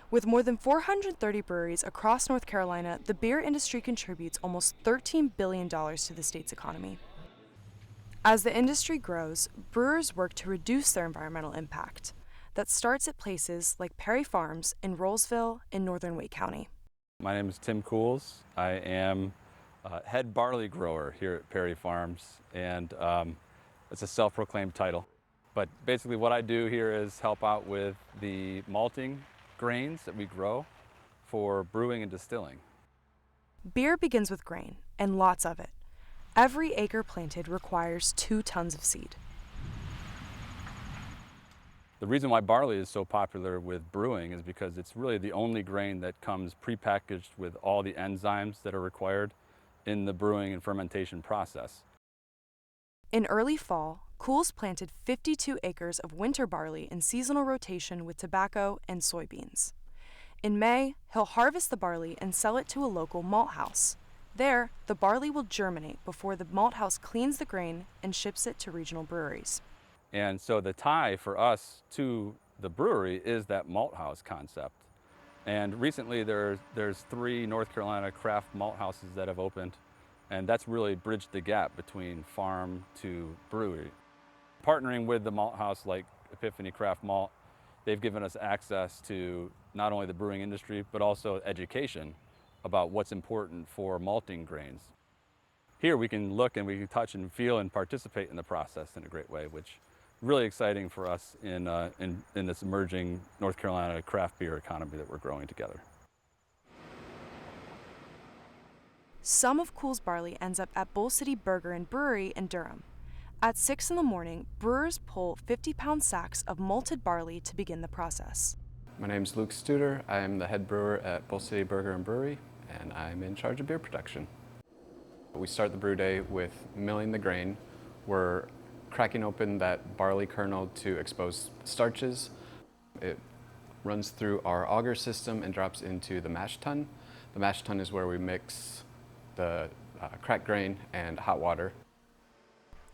With more than 430 breweries across North Carolina, the beer industry contributes almost $13 billion to the state's economy. As the industry grows, brewers work to reduce their environmental impact. That starts at places like Perry Farms in Rollsville in northern Wake County. My name is Tim Cools. I am head barley grower here at Perry Farms, and it's a self-proclaimed title. But basically what I do here is help out with the malting grains that we grow for brewing and distilling. Beer begins with grain, and lots of it. Every acre planted requires 2 tons of seed. The reason why barley is so popular with brewing is because it's really the only grain that comes prepackaged with all the enzymes that are required in the brewing and fermentation process. In early fall, Cools planted 52 acres of winter barley in seasonal rotation with tobacco and soybeans. In May, he'll harvest the barley and sell it to a local malt house. There, the barley will germinate before the malt house cleans the grain and ships it to regional breweries. And so the tie for us to the brewery is that malt house concept. And recently there's 3 North Carolina craft malt houses that have opened, and that's really bridged the gap between farm to brewery. Partnering with the malt house like Epiphany Craft Malt, they've given us access to not only the brewing industry, but also education about what's important for malting grains. Here we can look and we can touch and feel and participate in the process in a great way, which is really exciting for us in this emerging North Carolina craft beer economy that we're growing together. Some of Cools barley ends up at Bull City Burger and Brewery in Durham. At 6 in the morning, brewers pull 50-pound sacks of malted barley to begin the process. My name is Luke Studer. I am the head brewer at Bull City Burger and Brewery, and I'm in charge of beer production. We start the brew day with milling the grain. We're cracking open that barley kernel to expose starches. It runs through our auger system and drops into the mash tun. The mash tun is where we mix the cracked grain and hot water.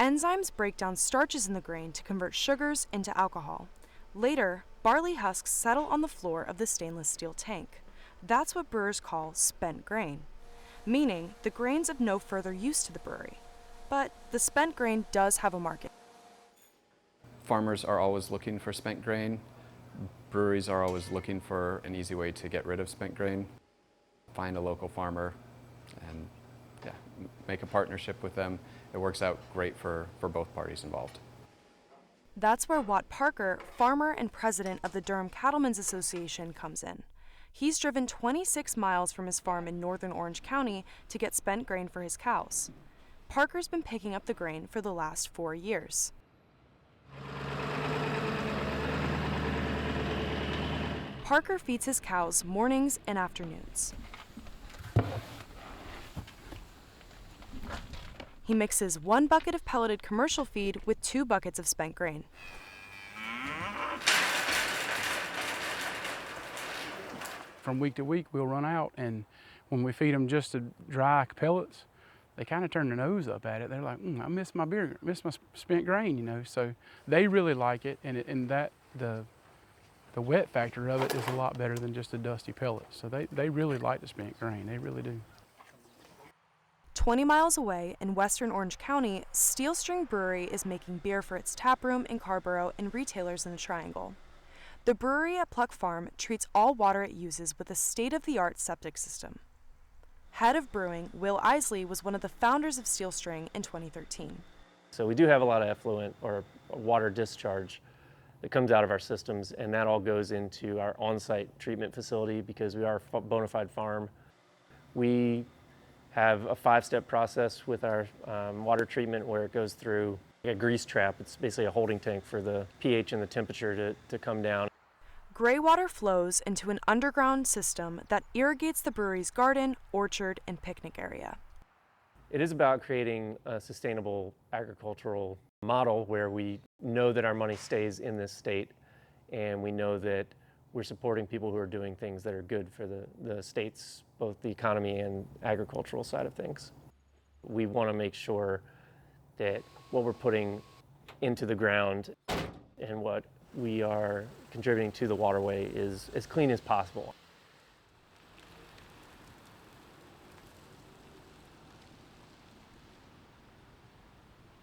Enzymes break down starches in the grain to convert sugars into alcohol. Later, barley husks settle on the floor of the stainless steel tank. That's what brewers call spent grain, meaning the grain's of no further use to the brewery. But the spent grain does have a market. Farmers are always looking for spent grain. Breweries are always looking for an easy way to get rid of spent grain. Find a local farmer and make a partnership with them. It works out great for both parties involved. That's where Watt Parker, farmer and president of the Durham Cattlemen's Association, comes in. He's driven 26 miles from his farm in northern Orange County to get spent grain for his cows. Parker's been picking up the grain for the last 4 years. Parker feeds his cows mornings and afternoons. He mixes 1 bucket of pelleted commercial feed with 2 buckets of spent grain. From week to week, we'll run out, and when we feed them just the dry pellets, they kind of turn their nose up at it. They're like, I miss my beer, miss my spent grain, you know. So they really like it, and the wet factor of it is a lot better than just the dusty pellets. So they really like the spent grain. They really do. 20 miles away in western Orange County, Steel String Brewery is making beer for its taproom in Carborough and retailers in the Triangle. The brewery at Pluck Farm treats all water it uses with a state-of-the-art septic system. Head of brewing, Will Isley, was one of the founders of Steel String in 2013. So we do have a lot of effluent or water discharge that comes out of our systems, and that all goes into our on-site treatment facility because we are a bona fide farm. We have a 5-step process with our water treatment where it goes through a grease trap. It's basically a holding tank for the pH and the temperature to come down. Gray water flows into an underground system that irrigates the brewery's garden, orchard, and picnic area. It is about creating a sustainable agricultural model where we know that our money stays in this state, and we know that we're supporting people who are doing things that are good for the state's, both the economy and agricultural side of things. We want to make sure that what we're putting into the ground and what we are contributing to the waterway is as clean as possible.